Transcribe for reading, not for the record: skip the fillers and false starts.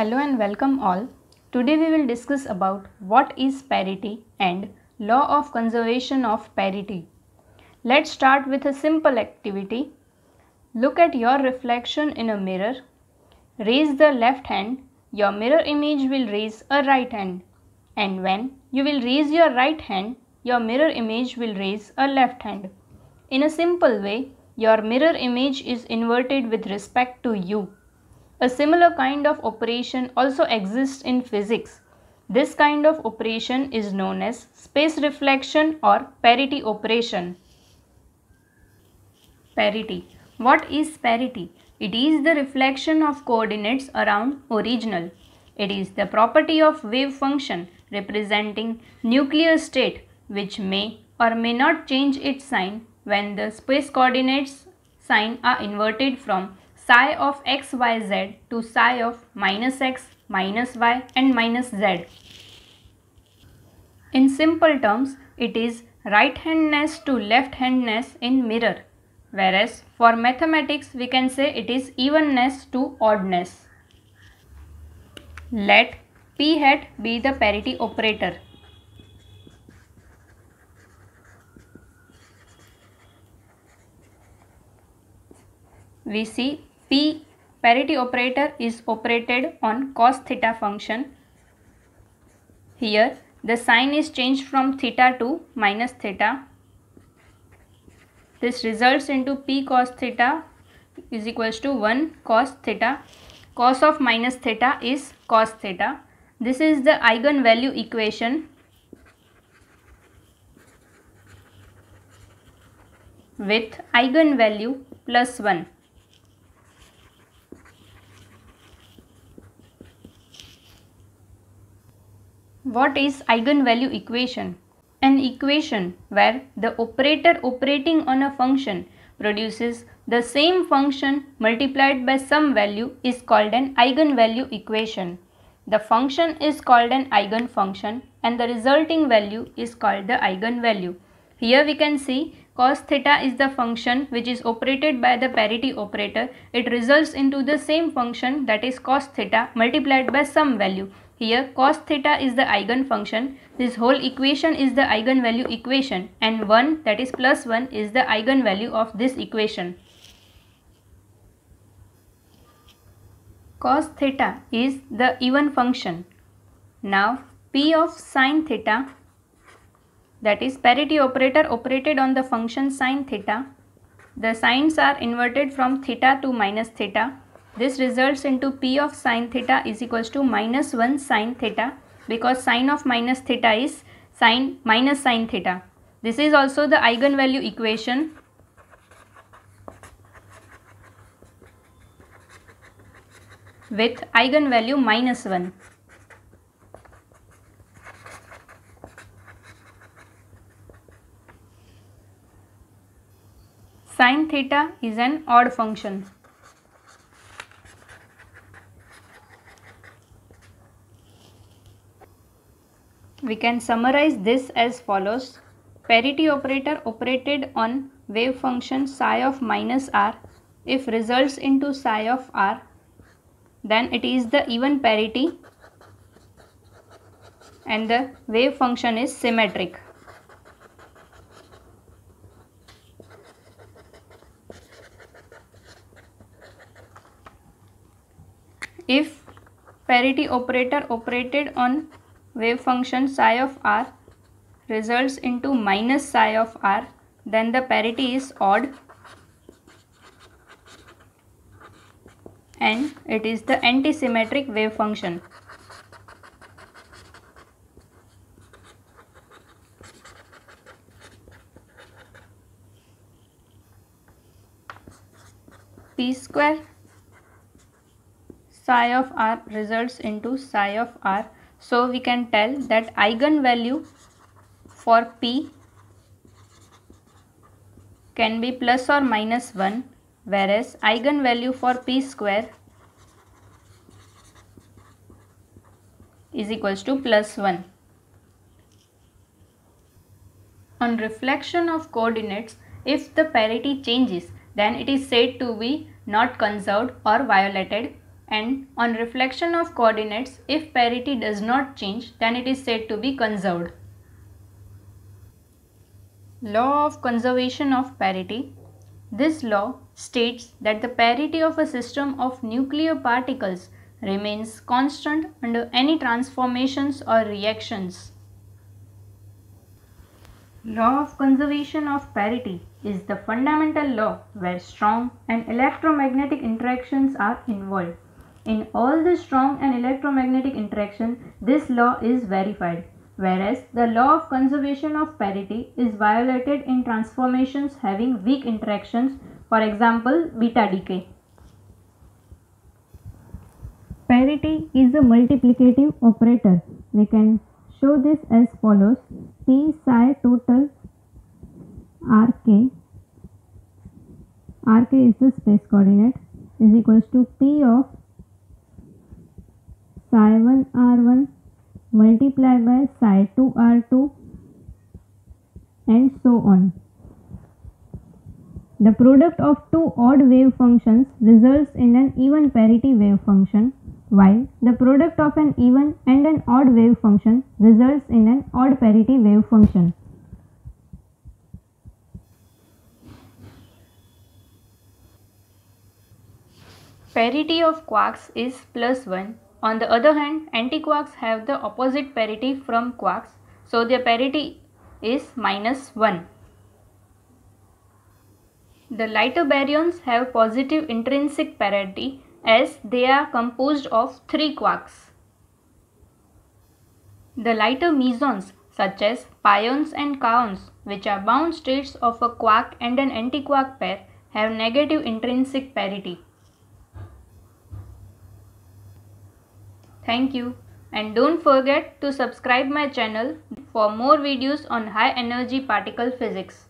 Hello and welcome all. Today we will discuss about what is parity and law of conservation of parity. Let's start with a simple activity. Look at your reflection in a mirror. Raise the left hand. Your mirror image will raise a right hand. And when you will raise your right hand, your mirror image will raise a left hand. In a simple way, your mirror image is inverted with respect to you. A similar kind of operation also exists in physics. This kind of operation is known as space reflection or parity operation. Parity. What is parity? It is the reflection of coordinates around original. It is the property of wave function representing nuclear state which may or may not change its sign when the space coordinates sign are inverted from psi of xyz to psi of -x, -y and -z. In simple terms, it is right-handedness to left-handedness in mirror, whereas for mathematics we can say it is evenness to oddness. Let P hat be the parity operator. We see P parity operator is operated on cos theta function. Here the sign is changed from theta to minus theta. This results into P cos theta is equals to 1 cos theta. Cos of minus theta is cos theta. This is the eigenvalue equation with eigenvalue plus 1. What is eigenvalue equation? An equation where the operator operating on a function produces the same function multiplied by some value is called an eigenvalue equation. The function is called an eigenfunction and the resulting value is called the eigenvalue. Here we can see cos theta is the function which is operated by the parity operator. It results into the same function, that is cos theta, multiplied by some value. Here cos theta is the eigenfunction. This whole equation is the eigenvalue equation, and 1, that is plus 1, is the eigenvalue of this equation. Cos theta is the even function. Now P of sin theta, that is parity operator operated on the function sin theta. The signs are inverted from theta to minus theta. This results into P of sin theta is equals to minus 1 sin theta, because sin of minus theta is sin minus sin theta. This is also the eigenvalue equation. With eigenvalue minus 1. Sin theta is an odd function. We can summarize this as follows. Parity operator operated on wave function psi of minus r. If results into psi of r, then it is the even parity and the wave function is symmetric. If parity operator operated on wave function psi of r results into minus psi of r, then the parity is odd and it is the antisymmetric wave function. P square psi of r results into psi of r. So we can tell that eigenvalue for P can be plus or minus 1, whereas eigenvalue for P square is equals to plus 1. On reflection of coordinates, if the parity changes, then it is said to be not conserved or violated, and on reflection of coordinates, if parity does not change, then it is said to be conserved. Law of conservation of parity. This law states that the parity of a system of nuclear particles remains constant under any transformations or reactions. Law of conservation of parity is the fundamental law where strong and electromagnetic interactions are involved. In all the strong and electromagnetic interactions, this law is verified, whereas the law of conservation of parity is violated in transformations having weak interactions, for example, beta decay. Parity is a multiplicative operator. We can show this as follows: P psi total Rk is the space coordinate, is equals to P of psi 1 R1 multiplied by psi 2 R2 and so on. The product of two odd wave functions results in an even parity wave function, while the product of an even and an odd wave function results in an odd parity wave function. Parity of quarks is +1. On the other hand, antiquarks have the opposite parity from quarks, so their parity is -1. The lighter baryons have positive intrinsic parity as they are composed of 3 quarks. The lighter mesons such as pions and kaons, which are bound states of a quark and an antiquark pair, have negative intrinsic parity. Thank you, and don't forget to subscribe my channel for more videos on high energy particle physics.